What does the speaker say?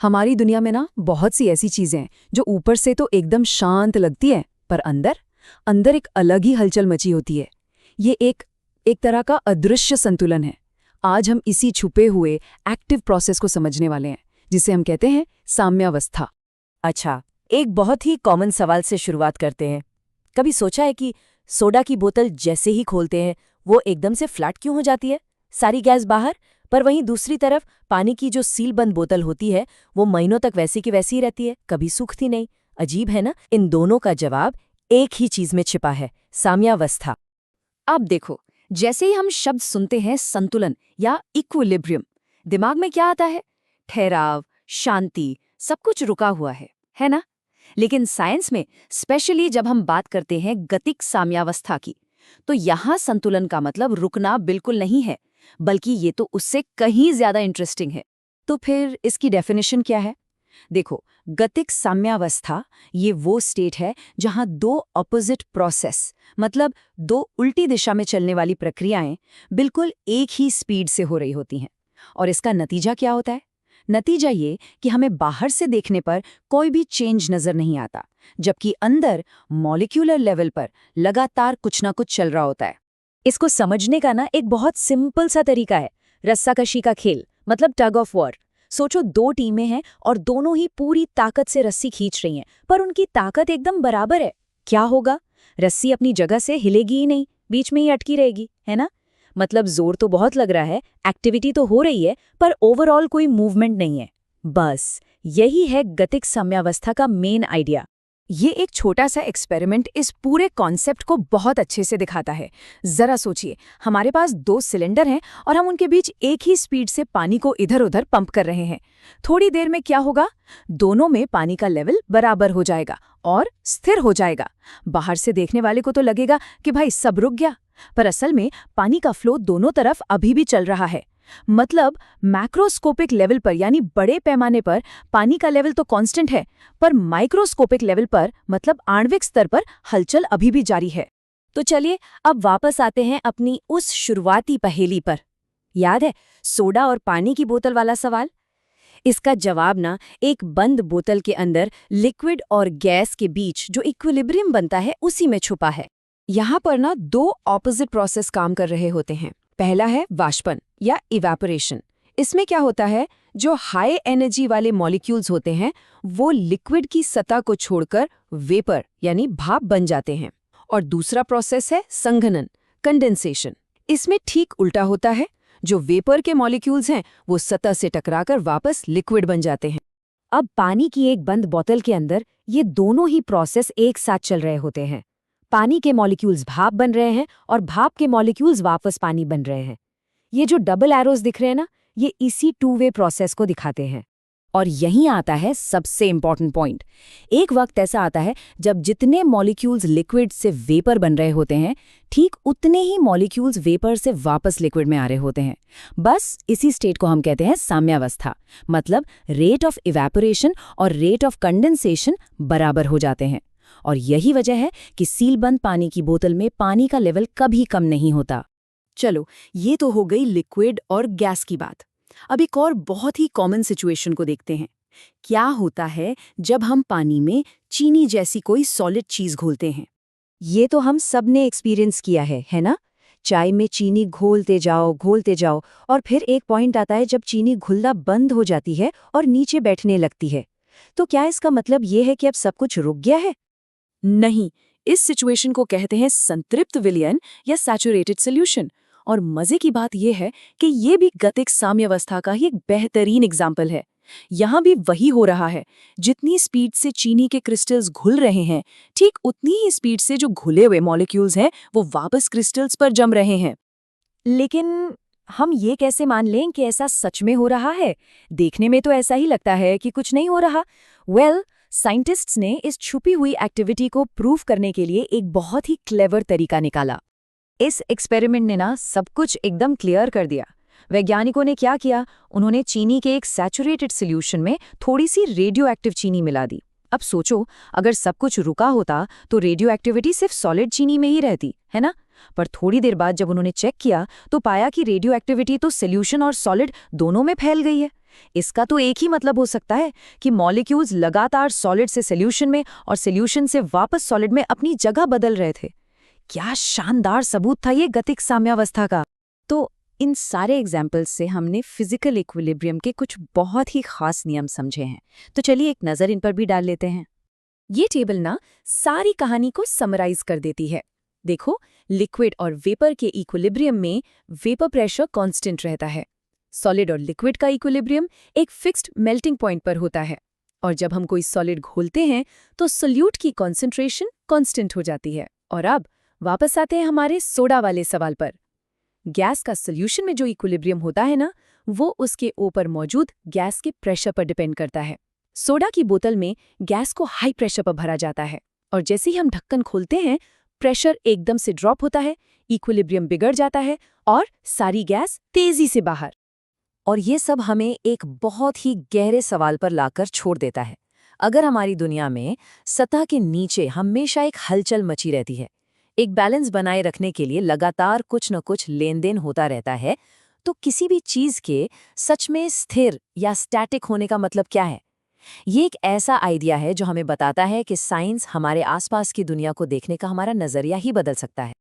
हमारी दुनिया में ना बहुत सी ऐसी चीजें हैं जो ऊपर से तो एकदम शांत लगती है, पर अंदर अंदर एक अलग ही हलचल मची होती है। ये एक तरह का अदृश्य संतुलन है। आज हम इसी छुपे हुए एक्टिव प्रोसेस को समझने वाले हैं, जिसे हम कहते हैं साम्यावस्था। अच्छा, एक बहुत ही कॉमन सवाल से शुरुआत करते हैं। कभी सोचा है कि सोडा की बोतल जैसे ही खोलते हैं वो एकदम से फ्लैट क्यों हो जाती है? सारी गैस बाहर, पर वहीं दूसरी तरफ पानी की जो सीलबंद बोतल होती है वो महीनों तक वैसी की वैसी ही रहती है, कभी सूखती नहीं। अजीब है ना? इन दोनों का जवाब एक ही चीज में छिपा है, साम्यावस्था। अब देखो, जैसे ही हम शब्द सुनते हैं संतुलन या इक्विलिब्रियम, दिमाग में क्या आता है? ठहराव, शांति, सब कुछ रुका हुआ है ना? लेकिन साइंस में, स्पेशली जब हम बात करते हैं गतिक साम्यावस्था की, तो यहाँ संतुलन का मतलब रुकना बिल्कुल नहीं है, बल्कि ये तो उससे कहीं ज्यादा इंटरेस्टिंग है। तो फिर इसकी डेफिनेशन क्या है? देखो, गतिक साम्यावस्था ये वो स्टेट है जहां दो ऑपोजिट प्रोसेस, मतलब दो उल्टी दिशा में चलने वाली प्रक्रियाएं बिल्कुल एक ही स्पीड से हो रही होती हैं। और इसका नतीजा क्या होता है? नतीजा ये कि हमें बाहर से देखने पर कोई भी चेंज नजर नहीं आता, जबकि अंदर मॉलिक्यूलर लेवल पर लगातार कुछ ना कुछ चल रहा होता है। इसको समझने का ना एक बहुत सिंपल सा तरीका है, रस्साकशी का खेल, मतलब टग ऑफ वॉर। सोचो, दो टीमें हैं और दोनों ही पूरी ताकत से रस्सी खींच रही हैं, पर उनकी ताकत एकदम बराबर है। क्या होगा? रस्सी अपनी जगह से हिलेगी ही नहीं, बीच में ही अटकी रहेगी, है ना? मतलब जोर तो बहुत लग रहा है, एक्टिविटी तो हो रही है, पर ओवरऑल कोई मूवमेंट नहीं है। बस यही है गतिक साम्यावस्था का मेन आइडिया। ये एक छोटा सा एक्सपेरिमेंट इस पूरे कॉन्सेप्ट को बहुत अच्छे से दिखाता है। जरा सोचिए, हमारे पास दो सिलेंडर हैं और हम उनके बीच एक ही स्पीड से पानी को इधर उधर पंप कर रहे हैं। थोड़ी देर में क्या होगा? दोनों में पानी का लेवल बराबर हो जाएगा और स्थिर हो जाएगा। बाहर से देखने वाले को तो लगेगा कि भाई सब रुक गया, पर असल में पानी का फ्लो दोनों तरफ अभी भी चल रहा है। मतलब मैक्रोस्कोपिक लेवल पर, यानी बड़े पैमाने पर पानी का लेवल तो कांस्टेंट है, पर माइक्रोस्कोपिक लेवल पर, मतलब आणविक स्तर पर हलचल अभी भी जारी है। तो चलिए अब वापस आते हैं अपनी उस शुरुआती पहेली पर। याद है सोडा और पानी की बोतल वाला सवाल? इसका जवाब ना एक बंद बोतल के अंदर लिक्विड और गैस के बीच जो इक्विलिब्रियम बनता है उसी में छुपा है। यहाँ पर ना दो ऑपोजिट प्रोसेस काम कर रहे होते हैं। पहला है वाष्पन या इवेपोरेशन। इसमें क्या होता है? जो हाई एनर्जी वाले मॉलिक्यूल्स होते हैं वो लिक्विड की सतह को छोड़कर वेपर यानी भाप बन जाते हैं। और दूसरा प्रोसेस है संघनन, कंडेंसेशन। इसमें ठीक उल्टा होता है। जो वेपर के मॉलिक्यूल्स हैं वो सतह से टकराकर वापस लिक्विड बन जाते हैं। अब पानी की एक बंद बोतल के अंदर ये दोनों ही प्रोसेस एक साथ चल रहे होते हैं। पानी के मॉलिक्यूल्स भाप बन रहे हैं और भाप के मॉलिक्यूल्स वापस पानी बन रहे हैं। ये जो डबल एरोज दिख रहे हैं ना, ये इसी टू वे प्रोसेस को दिखाते हैं। और यहीं आता है सबसे इंपॉर्टेंट पॉइंट। एक वक्त ऐसा आता है जब जितने मॉलिक्यूल्स लिक्विड से वेपर बन रहे होते हैं, ठीक उतने ही मॉलिक्यूल्स वेपर से वापस लिक्विड में आ रहे होते हैं। बस इसी स्टेट को हम कहते हैं साम्यावस्था। मतलब रेट ऑफ इवेपोरेशन और रेट ऑफ कंडेंसेशन बराबर हो जाते हैं। और यही वजह है कि सीलबंद पानी की बोतल में पानी का लेवल कभी कम नहीं होता। चलो, ये तो हो गई लिक्विड और गैस की बात। अब एक और बहुत ही कॉमन सिचुएशन को देखते हैं। क्या होता है जब हम पानी में चीनी जैसी कोई सॉलिड चीज घोलते हैं? ये तो हम सब ने एक्सपीरियंस किया है ना? चाय में चीनी घोलते जाओ और फिर एक पॉइंट आता है जब चीनी घुलना बंद हो जाती है और नीचे बैठने लगती है। तो क्या इसका मतलब ये है कि अब सब कुछ रुक गया है? नहीं, इस सिचुएशन को कहते हैं संतृप्त विलयन या सैचुरेटेड सॉल्यूशन। और मजे की बात यह है कि ये भी गतिक साम्यावस्था का ही एक बेहतरीन एग्जाम्पल है। यहाँ भी वही हो रहा है। जितनी स्पीड से चीनी के क्रिस्टल्स घुल रहे हैं, ठीक उतनी ही स्पीड से जो घुले हुए मॉलिक्यूल्स हैं वो वापस क्रिस्टल्स पर जम रहे हैं। लेकिन हम ये कैसे मान लें कि ऐसा सच में हो रहा है? देखने में तो ऐसा ही लगता है कि कुछ नहीं हो रहा। साइंटिस्ट्स ने इस छुपी हुई एक्टिविटी को प्रूव करने के लिए एक बहुत ही क्लेवर तरीका निकाला। इस एक्सपेरिमेंट ने ना सब कुछ एकदम क्लियर कर दिया। वैज्ञानिकों ने क्या किया? उन्होंने चीनी के एक सैचुरेटेड सॉल्यूशन में थोड़ी सी रेडियो एक्टिव चीनी मिला दी। अब सोचो, अगर सब कुछ रुका होता तो रेडियो एक्टिविटी सिर्फ सॉलिड चीनी में ही रहती, है ना? पर थोड़ी देर बाद जब उन्होंने चेक किया तो पाया कि रेडियो एक्टिविटी तो सॉल्यूशन और सॉलिड दोनों में फैल गई है। इसका तो एक ही मतलब हो सकता है कि मॉलिक्यूल्स लगातार सॉलिड से सॉल्यूशन में और सॉल्यूशन से वापस सॉलिड में अपनी जगह बदल रहे थे। क्या शानदार सबूत था ये गतिक साम्यावस्था का। तो इन सारे एग्जाम्पल्स से हमने फिजिकल इक्विलिब्रियम के कुछ बहुत ही खास नियम समझे हैं। तो चलिए एक नज़र इन पर भी डाल लेते हैं। ये टेबल ना सारी कहानी को समराइज कर देती है। देखो, लिक्विड और वेपर के इक्विलिब्रियम में वेपर प्रेशर कांस्टेंट रहता है। सॉलिड और लिक्विड का इक्विलिब्रियम एक फिक्स्ड मेल्टिंग पॉइंट पर होता है। और जब हम कोई सॉलिड घोलते हैं तो सोल्यूट की कॉन्सेंट्रेशन कांस्टेंट हो जाती है। और अब वापस आते हैं हमारे सोडा वाले सवाल पर। गैस का सोल्यूशन में जो इक्विलिब्रियम होता है ना, वो उसके ऊपर मौजूद गैस के प्रेशर पर डिपेंड करता है। सोडा की बोतल में गैस को हाई प्रेशर पर भरा जाता है और जैसे ही हम ढक्कन खोलते हैं प्रेशर एकदम से ड्रॉप होता है, इक्विलिब्रियम बिगड़ जाता है और सारी गैस तेजी से बाहर। और ये सब हमें एक बहुत ही गहरे सवाल पर लाकर छोड़ देता है। अगर हमारी दुनिया में सतह के नीचे हमेशा एक हलचल मची रहती है, एक बैलेंस बनाए रखने के लिए लगातार कुछ न कुछ लेन देन होता रहता है, तो किसी भी चीज के सच में स्थिर या स्टैटिक होने का मतलब क्या है? ये एक ऐसा आइडिया है जो हमें बताता है कि साइंस हमारे आसपास की दुनिया को देखने का हमारा नजरिया ही बदल सकता है।